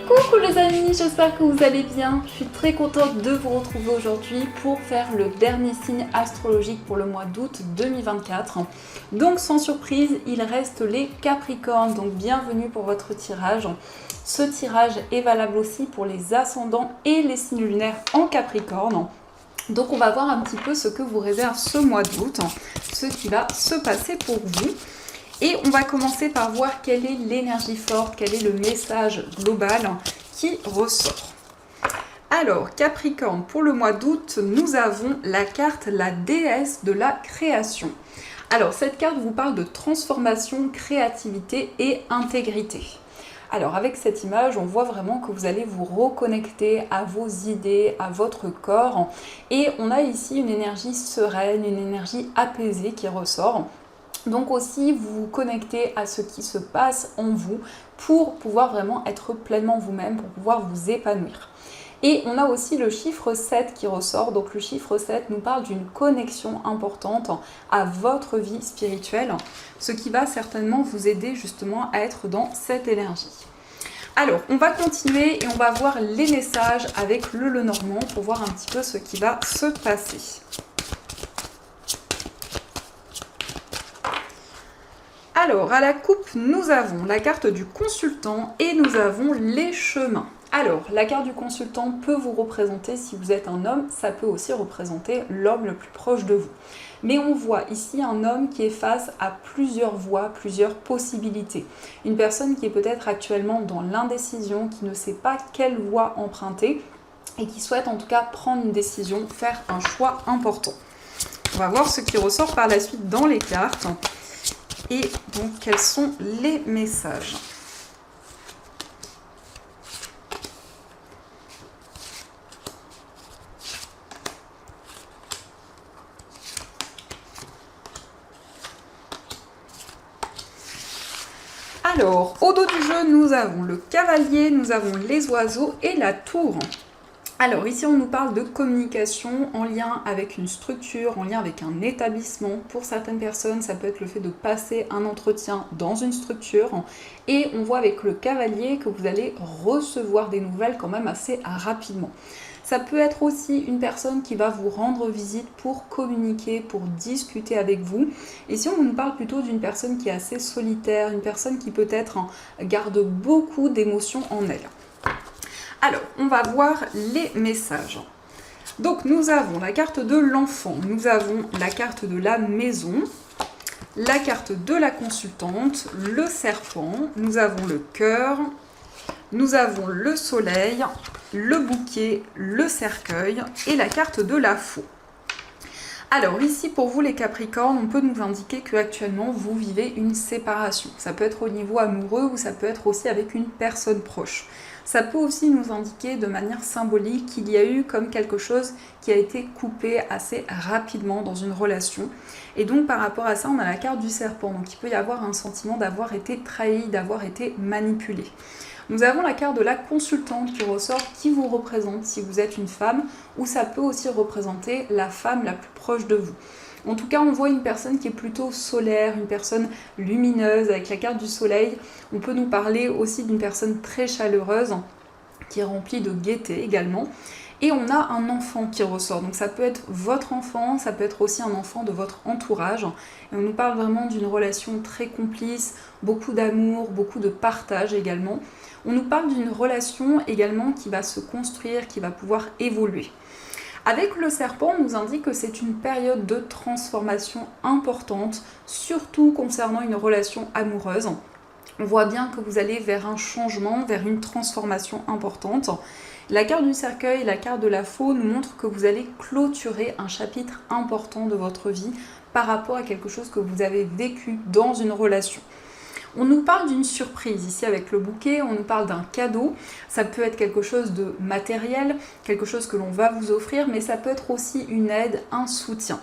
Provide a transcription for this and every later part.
Coucou les amis, j'espère que vous allez bien. Je suis très contente de vous retrouver aujourd'hui pour faire le dernier signe astrologique pour le mois d'août 2024. Donc sans surprise, il reste les Capricornes, donc bienvenue pour votre tirage. Ce tirage est valable aussi pour les ascendants et les signes lunaires en Capricorne. Donc on va voir un petit peu ce que vous réserve ce mois d'août, ce qui va se passer pour vous. Et on va commencer par voir quelle est l'énergie forte, quel est le message global qui ressort. Alors, Capricorne, pour le mois d'août, nous avons la carte la déesse de la création. Alors, cette carte vous parle de transformation, créativité et intégrité. Alors, avec cette image, on voit vraiment que vous allez vous reconnecter à vos idées, à votre corps. Et on a ici une énergie sereine, une énergie apaisée qui ressort. Donc aussi, vous vous connectez à ce qui se passe en vous pour pouvoir vraiment être pleinement vous-même, pour pouvoir vous épanouir. Et on a aussi le chiffre 7 qui ressort. Donc le chiffre 7 nous parle d'une connexion importante à votre vie spirituelle, ce qui va certainement vous aider justement à être dans cette énergie. Alors, on va continuer et on va voir les messages avec le Lenormand pour voir un petit peu ce qui va se passer. Alors, à la coupe, nous avons la carte du consultant et nous avons les chemins. Alors, la carte du consultant peut vous représenter, si vous êtes un homme, ça peut aussi représenter l'homme le plus proche de vous. Mais on voit ici un homme qui est face à plusieurs voies, plusieurs possibilités. Une personne qui est peut-être actuellement dans l'indécision, qui ne sait pas quelle voie emprunter et qui souhaite en tout cas prendre une décision, faire un choix important. On va voir ce qui ressort par la suite dans les cartes. Et donc, quels sont les messages? Alors, au dos du jeu, nous avons le cavalier, nous avons les oiseaux et la tour. Alors ici on nous parle de communication en lien avec une structure, en lien avec un établissement. Pour certaines personnes, ça peut être le fait de passer un entretien dans une structure. Et on voit avec le cavalier que vous allez recevoir des nouvelles quand même assez rapidement. Ça peut être aussi une personne qui va vous rendre visite pour communiquer, pour discuter avec vous. Ici on nous parle plutôt d'une personne qui est assez solitaire, une personne qui peut-être garde beaucoup d'émotions en elle. Alors, on va voir les messages. Donc, nous avons la carte de l'enfant, nous avons la carte de la maison, la carte de la consultante, le serpent, nous avons le cœur, nous avons le soleil, le bouquet, le cercueil et la carte de la faux. Alors ici pour vous les Capricornes, on peut nous indiquer qu'actuellement vous vivez une séparation. Ça peut être au niveau amoureux ou ça peut être aussi avec une personne proche. Ça peut aussi nous indiquer de manière symbolique qu'il y a eu comme quelque chose qui a été coupé assez rapidement dans une relation. Et donc par rapport à ça, on a la carte du serpent. Donc il peut y avoir un sentiment d'avoir été trahi, d'avoir été manipulé. Nous avons la carte de la consultante qui ressort, qui vous représente si vous êtes une femme, ou ça peut aussi représenter la femme la plus proche de vous. En tout cas, on voit une personne qui est plutôt solaire, une personne lumineuse, avec la carte du soleil. On peut nous parler aussi d'une personne très chaleureuse, qui est remplie de gaieté également. Et on a un enfant qui ressort, donc ça peut être votre enfant, ça peut être aussi un enfant de votre entourage. Et on nous parle vraiment d'une relation très complice, beaucoup d'amour, beaucoup de partage également. On nous parle d'une relation également qui va se construire, qui va pouvoir évoluer. Avec le serpent, on nous indique que c'est une période de transformation importante, surtout concernant une relation amoureuse. On voit bien que vous allez vers un changement, vers une transformation importante. La carte du cercueil et la carte de la faux nous montrent que vous allez clôturer un chapitre important de votre vie par rapport à quelque chose que vous avez vécu dans une relation. On nous parle d'une surprise ici avec le bouquet, on nous parle d'un cadeau, ça peut être quelque chose de matériel, quelque chose que l'on va vous offrir, mais ça peut être aussi une aide, un soutien.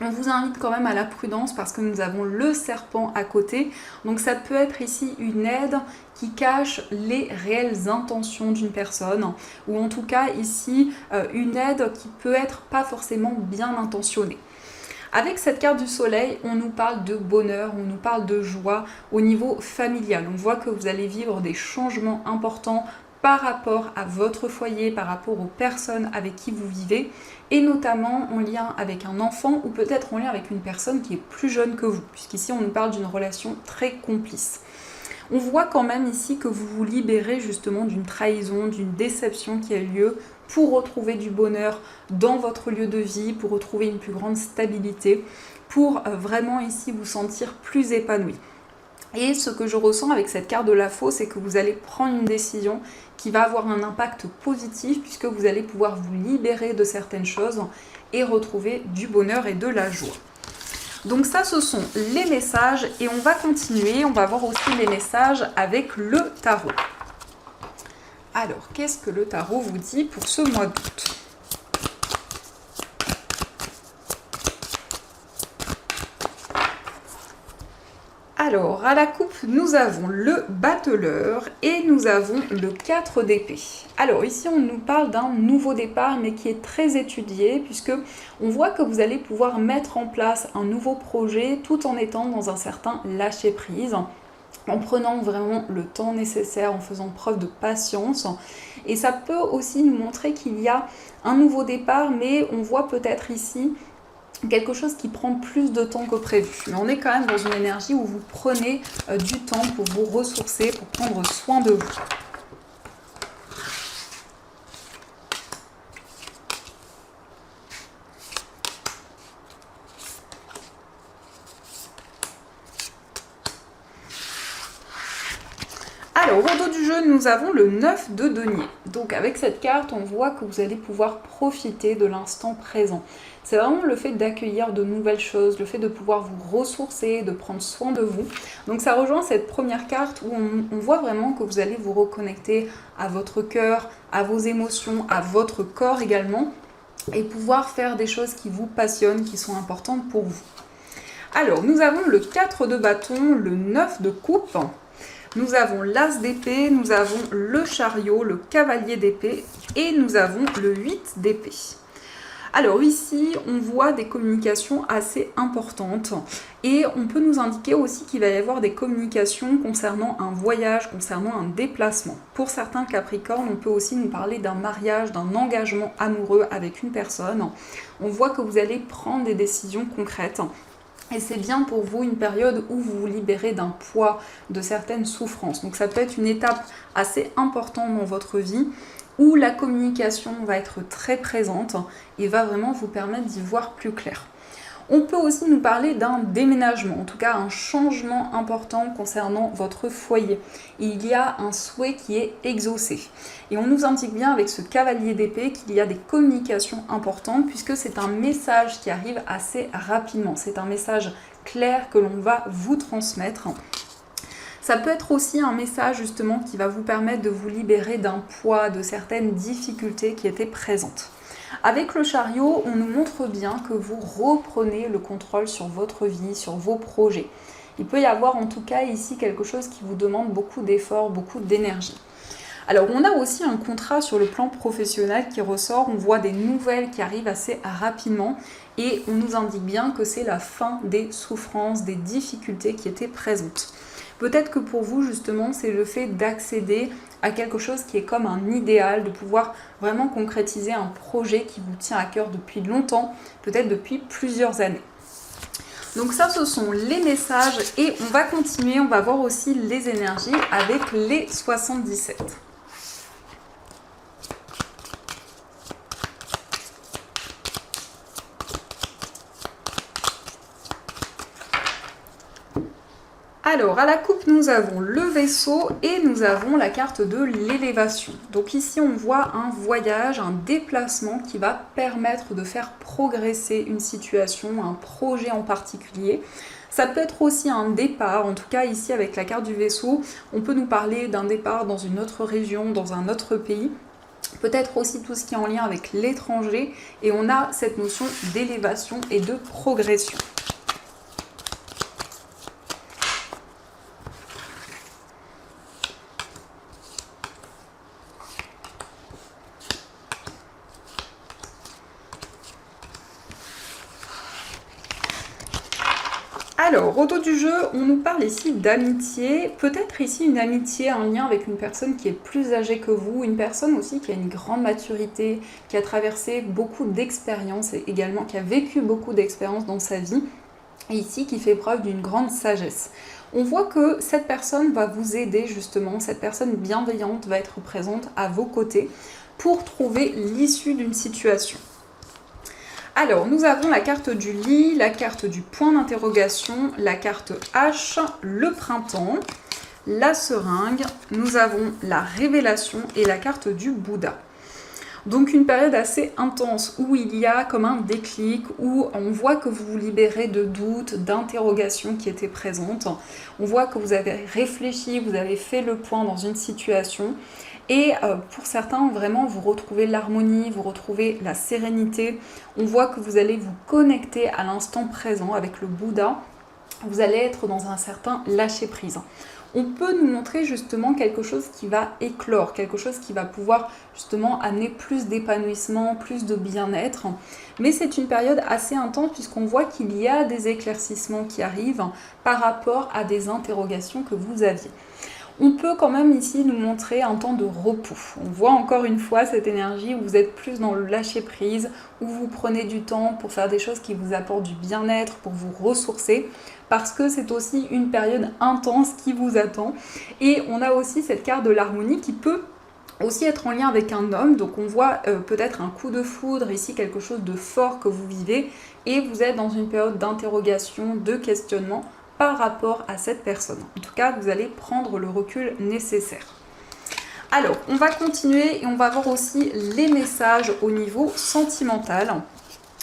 On vous invite quand même à la prudence parce que nous avons le serpent à côté, donc ça peut être ici une aide qui cache les réelles intentions d'une personne, ou en tout cas ici une aide qui peut être pas forcément bien intentionnée. Avec cette carte du soleil, on nous parle de bonheur, on nous parle de joie au niveau familial. On voit que vous allez vivre des changements importants par rapport à votre foyer, par rapport aux personnes avec qui vous vivez, et notamment en lien avec un enfant ou peut-être en lien avec une personne qui est plus jeune que vous, puisqu'ici on nous parle d'une relation très complice. On voit quand même ici que vous vous libérez justement d'une trahison, d'une déception qui a eu lieu pour retrouver du bonheur dans votre lieu de vie, pour retrouver une plus grande stabilité, pour vraiment ici vous sentir plus épanoui. Et ce que je ressens avec cette carte de la Faux, c'est que vous allez prendre une décision qui va avoir un impact positif puisque vous allez pouvoir vous libérer de certaines choses et retrouver du bonheur et de la joie. Donc ça, ce sont les messages et on va continuer. On va voir aussi les messages avec le tarot. Alors, qu'est-ce que le tarot vous dit pour ce mois d'août ? Alors, à la coupe, nous avons le battleur et nous avons le 4 d'épée. Alors ici, on nous parle d'un nouveau départ, mais qui est très étudié, puisque on voit que vous allez pouvoir mettre en place un nouveau projet tout en étant dans un certain lâcher-prise, en prenant vraiment le temps nécessaire, en faisant preuve de patience. Et ça peut aussi nous montrer qu'il y a un nouveau départ, mais on voit peut-être ici quelque chose qui prend plus de temps que prévu. Mais on est quand même dans une énergie où vous prenez du temps pour vous ressourcer, pour prendre soin de vous. Alors, au dos du jeu, nous avons le 9 de denier. Donc, avec cette carte, on voit que vous allez pouvoir profiter de l'instant présent. C'est vraiment le fait d'accueillir de nouvelles choses, le fait de pouvoir vous ressourcer, de prendre soin de vous. Donc, ça rejoint cette première carte où on voit vraiment que vous allez vous reconnecter à votre cœur, à vos émotions, à votre corps également, et pouvoir faire des choses qui vous passionnent, qui sont importantes pour vous. Alors, nous avons le 4 de bâton, le 9 de coupe. Nous avons l'as d'épée, nous avons le chariot, le cavalier d'épée et nous avons le 8 d'épée. Alors ici, on voit des communications assez importantes et on peut nous indiquer aussi qu'il va y avoir des communications concernant un voyage, concernant un déplacement. Pour certains Capricornes, on peut aussi nous parler d'un mariage, d'un engagement amoureux avec une personne. On voit que vous allez prendre des décisions concrètes. Et c'est bien pour vous une période où vous vous libérez d'un poids, de certaines souffrances. Donc ça peut être une étape assez importante dans votre vie où la communication va être très présente et va vraiment vous permettre d'y voir plus clair. On peut aussi nous parler d'un déménagement, en tout cas un changement important concernant votre foyer. Il y a un souhait qui est exaucé. Et on nous indique bien avec ce cavalier d'épée qu'il y a des communications importantes puisque c'est un message qui arrive assez rapidement. C'est un message clair que l'on va vous transmettre. Ça peut être aussi un message justement qui va vous permettre de vous libérer d'un poids, de certaines difficultés qui étaient présentes. Avec le chariot, on nous montre bien que vous reprenez le contrôle sur votre vie, sur vos projets. Il peut y avoir en tout cas ici quelque chose qui vous demande beaucoup d'efforts, beaucoup d'énergie. Alors on a aussi un contrat sur le plan professionnel qui ressort, on voit des nouvelles qui arrivent assez rapidement et on nous indique bien que c'est la fin des souffrances, des difficultés qui étaient présentes. Peut-être que pour vous, justement, c'est le fait d'accéder à quelque chose qui est comme un idéal, de pouvoir vraiment concrétiser un projet qui vous tient à cœur depuis longtemps, peut-être depuis plusieurs années. Donc ça, ce sont les messages et on va continuer, on va voir aussi les énergies avec les 77. Alors, à la coupe, nous avons le vaisseau et nous avons la carte de l'élévation. Donc ici, on voit un voyage, un déplacement qui va permettre de faire progresser une situation, un projet en particulier. Ça peut être aussi un départ, en tout cas ici avec la carte du vaisseau, on peut nous parler d'un départ dans une autre région, dans un autre pays. Peut-être aussi tout ce qui est en lien avec l'étranger et on a cette notion d'élévation et de progression. Alors, au dos du jeu, on nous parle ici d'amitié, peut-être ici une amitié en lien avec une personne qui est plus âgée que vous, une personne aussi qui a une grande maturité, qui a traversé beaucoup d'expériences et également qui a vécu beaucoup d'expériences dans sa vie, et ici qui fait preuve d'une grande sagesse. On voit que cette personne va vous aider justement, cette personne bienveillante va être présente à vos côtés pour trouver l'issue d'une situation. Alors, nous avons la carte du lit, la carte du point d'interrogation, la carte H, le printemps, la seringue, nous avons la révélation et la carte du Bouddha. Donc une période assez intense où il y a comme un déclic, où on voit que vous vous libérez de doutes, d'interrogations qui étaient présentes. On voit que vous avez réfléchi, vous avez fait le point dans une situation. Et pour certains, vraiment, vous retrouvez l'harmonie, vous retrouvez la sérénité. On voit que vous allez vous connecter à l'instant présent avec le Bouddha. Vous allez être dans un certain lâcher-prise. On peut nous montrer justement quelque chose qui va éclore, quelque chose qui va pouvoir justement amener plus d'épanouissement, plus de bien-être. Mais c'est une période assez intense puisqu'on voit qu'il y a des éclaircissements qui arrivent par rapport à des interrogations que vous aviez. On peut quand même ici nous montrer un temps de repos. On voit encore une fois cette énergie où vous êtes plus dans le lâcher-prise, où vous prenez du temps pour faire des choses qui vous apportent du bien-être, pour vous ressourcer, parce que c'est aussi une période intense qui vous attend. Et on a aussi cette carte de l'harmonie qui peut aussi être en lien avec un homme, donc on voit peut-être un coup de foudre, ici quelque chose de fort que vous vivez, et vous êtes dans une période d'interrogation, de questionnement, par rapport à cette personne. En tout cas, vous allez prendre le recul nécessaire. Alors, on va continuer et on va voir aussi les messages au niveau sentimental.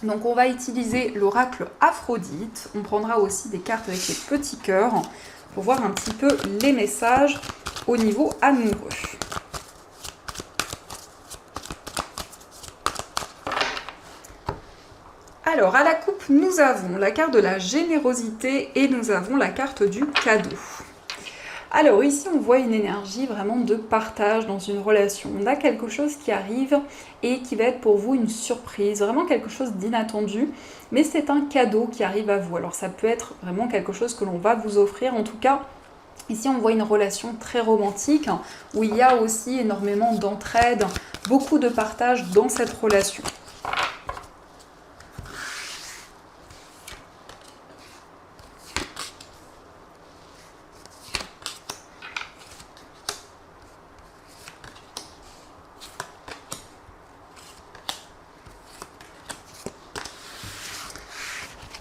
Donc, on va utiliser l'oracle Aphrodite. On prendra aussi des cartes avec les petits cœurs pour voir un petit peu les messages au niveau amoureux. Alors, à la coupe, nous avons la carte de la générosité et nous avons la carte du cadeau. Alors, ici, on voit une énergie vraiment de partage dans une relation. On a quelque chose qui arrive et qui va être pour vous une surprise, vraiment quelque chose d'inattendu, mais c'est un cadeau qui arrive à vous. Alors, ça peut être vraiment quelque chose que l'on va vous offrir. En tout cas, ici, on voit une relation très romantique où il y a aussi énormément d'entraide, beaucoup de partage dans cette relation.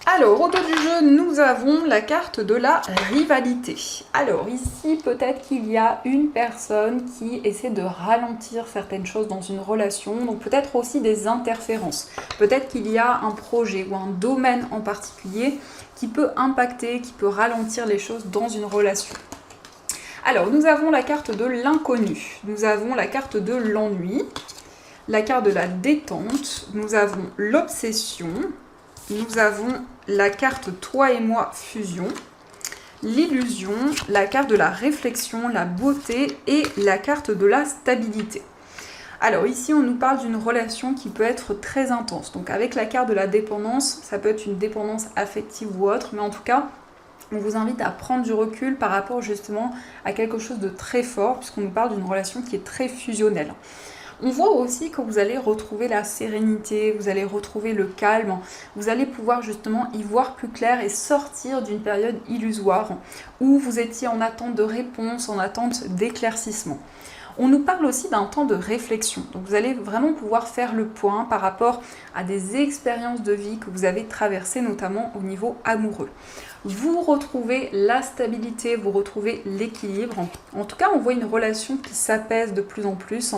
Alors, au dos du jeu, nous avons la carte de la rivalité. Alors, ici, peut-être qu'il y a une personne qui essaie de ralentir certaines choses dans une relation, donc peut-être aussi des interférences. Peut-être qu'il y a un projet ou un domaine en particulier qui peut impacter, qui peut ralentir les choses dans une relation. Alors, nous avons la carte de l'inconnu, nous avons la carte de l'ennui, la carte de la détente, nous avons l'obsession, nous avons la carte toi et moi fusion, l'illusion, la carte de la réflexion, la beauté et la carte de la stabilité. Alors ici on nous parle d'une relation qui peut être très intense. Donc avec la carte de la dépendance, ça peut être une dépendance affective ou autre, mais en tout cas on vous invite à prendre du recul par rapport justement à quelque chose de très fort, puisqu'on nous parle d'une relation qui est très fusionnelle. On voit aussi que vous allez retrouver la sérénité, vous allez retrouver le calme, vous allez pouvoir justement y voir plus clair et sortir d'une période illusoire où vous étiez en attente de réponse, en attente d'éclaircissement. On nous parle aussi d'un temps de réflexion, donc vous allez vraiment pouvoir faire le point par rapport à des expériences de vie que vous avez traversées, notamment au niveau amoureux. Vous retrouvez la stabilité, vous retrouvez l'équilibre. En tout cas, on voit une relation qui s'apaise de plus en plus,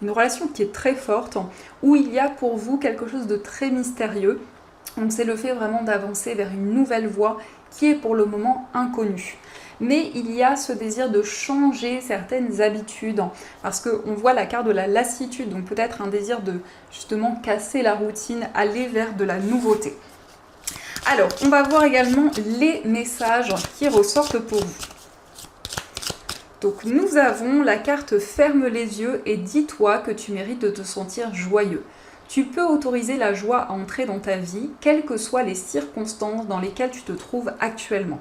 une relation qui est très forte, où il y a pour vous quelque chose de très mystérieux. Donc c'est le fait vraiment d'avancer vers une nouvelle voie qui est pour le moment inconnue. Mais il y a ce désir de changer certaines habitudes, parce qu'on voit la carte de la lassitude, donc peut-être un désir de justement casser la routine, aller vers de la nouveauté. Alors, on va voir également les messages qui ressortent pour vous. Donc nous avons la carte ferme les yeux et dis-toi que tu mérites de te sentir joyeux. Tu peux autoriser la joie à entrer dans ta vie, quelles que soient les circonstances dans lesquelles tu te trouves actuellement.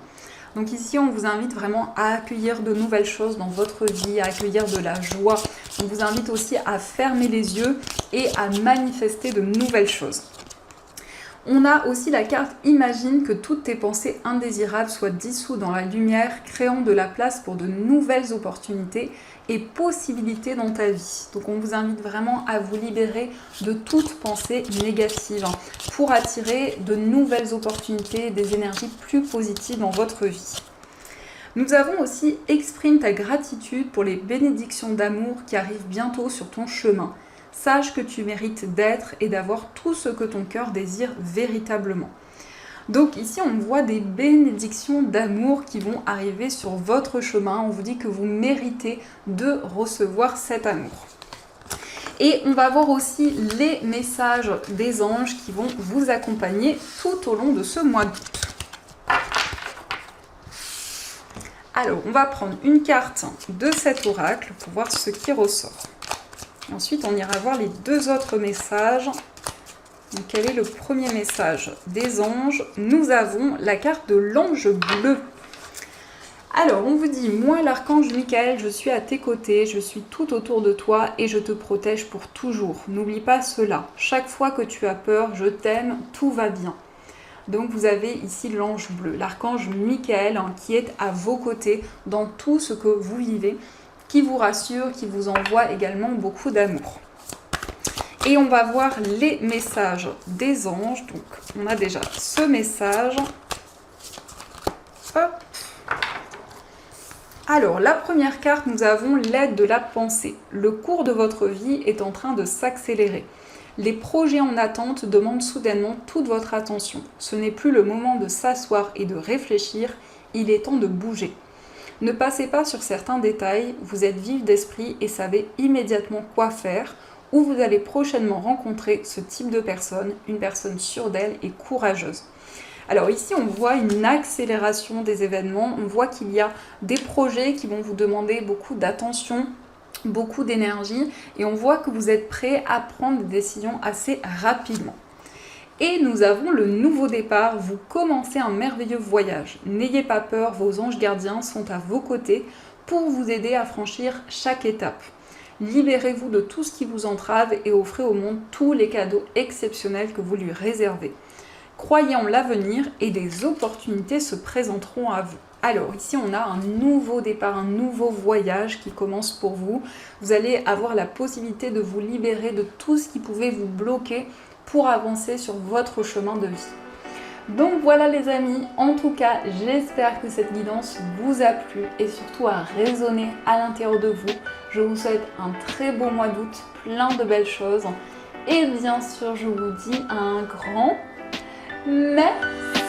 Donc ici, on vous invite vraiment à accueillir de nouvelles choses dans votre vie, à accueillir de la joie. On vous invite aussi à fermer les yeux et à manifester de nouvelles choses. On a aussi la carte « Imagine que toutes tes pensées indésirables soient dissoues dans la lumière, créant de la place pour de nouvelles opportunités et possibilités dans ta vie. » Donc on vous invite vraiment à vous libérer de toute pensée négative pour attirer de nouvelles opportunités, des énergies plus positives dans votre vie. Nous avons aussi « Exprime ta gratitude pour les bénédictions d'amour qui arrivent bientôt sur ton chemin. Sache que tu mérites d'être et d'avoir tout ce que ton cœur désire véritablement. » Donc ici, on voit des bénédictions d'amour qui vont arriver sur votre chemin. On vous dit que vous méritez de recevoir cet amour. Et on va voir aussi les messages des anges qui vont vous accompagner tout au long de ce mois d'août. Alors, on va prendre une carte de cet oracle pour voir ce qui ressort. Ensuite, on ira voir les deux autres messages. Donc, quel est le premier message des anges? Nous avons la carte de l'ange bleu. Alors, on vous dit, moi l'archange Michael, je suis à tes côtés, je suis tout autour de toi et je te protège pour toujours. N'oublie pas cela. Chaque fois que tu as peur, je t'aime, tout va bien. Donc vous avez ici l'ange bleu, l'archange Michael qui est à vos côtés dans tout ce que vous vivez, qui vous rassure, qui vous envoie également beaucoup d'amour. Et on va voir les messages des anges. Donc on a déjà ce message. Hop. Alors la première carte, nous avons l'aide de la pensée. Le cours de votre vie est en train de s'accélérer. Les projets en attente demandent soudainement toute votre attention. Ce n'est plus le moment de s'asseoir et de réfléchir, il est temps de bouger. Ne passez pas sur certains détails, vous êtes vif d'esprit et savez immédiatement quoi faire, ou vous allez prochainement rencontrer ce type de personne, une personne sûre d'elle et courageuse. Alors ici, on voit une accélération des événements, on voit qu'il y a des projets qui vont vous demander beaucoup d'attention, beaucoup d'énergie, et on voit que vous êtes prêt à prendre des décisions assez rapidement. Et nous avons le nouveau départ, vous commencez un merveilleux voyage. N'ayez pas peur, vos anges gardiens sont à vos côtés pour vous aider à franchir chaque étape. Libérez-vous de tout ce qui vous entrave et offrez au monde tous les cadeaux exceptionnels que vous lui réservez. Croyez en l'avenir et des opportunités se présenteront à vous. Alors ici on a un nouveau départ, un nouveau voyage qui commence pour vous. Vous allez avoir la possibilité de vous libérer de tout ce qui pouvait vous bloquer pour avancer sur votre chemin de vie. Donc voilà les amis, en tout cas j'espère que cette guidance vous a plu et surtout a résonné à l'intérieur de vous. Je vous souhaite un très beau mois d'août, plein de belles choses et bien sûr je vous dis un grand merci.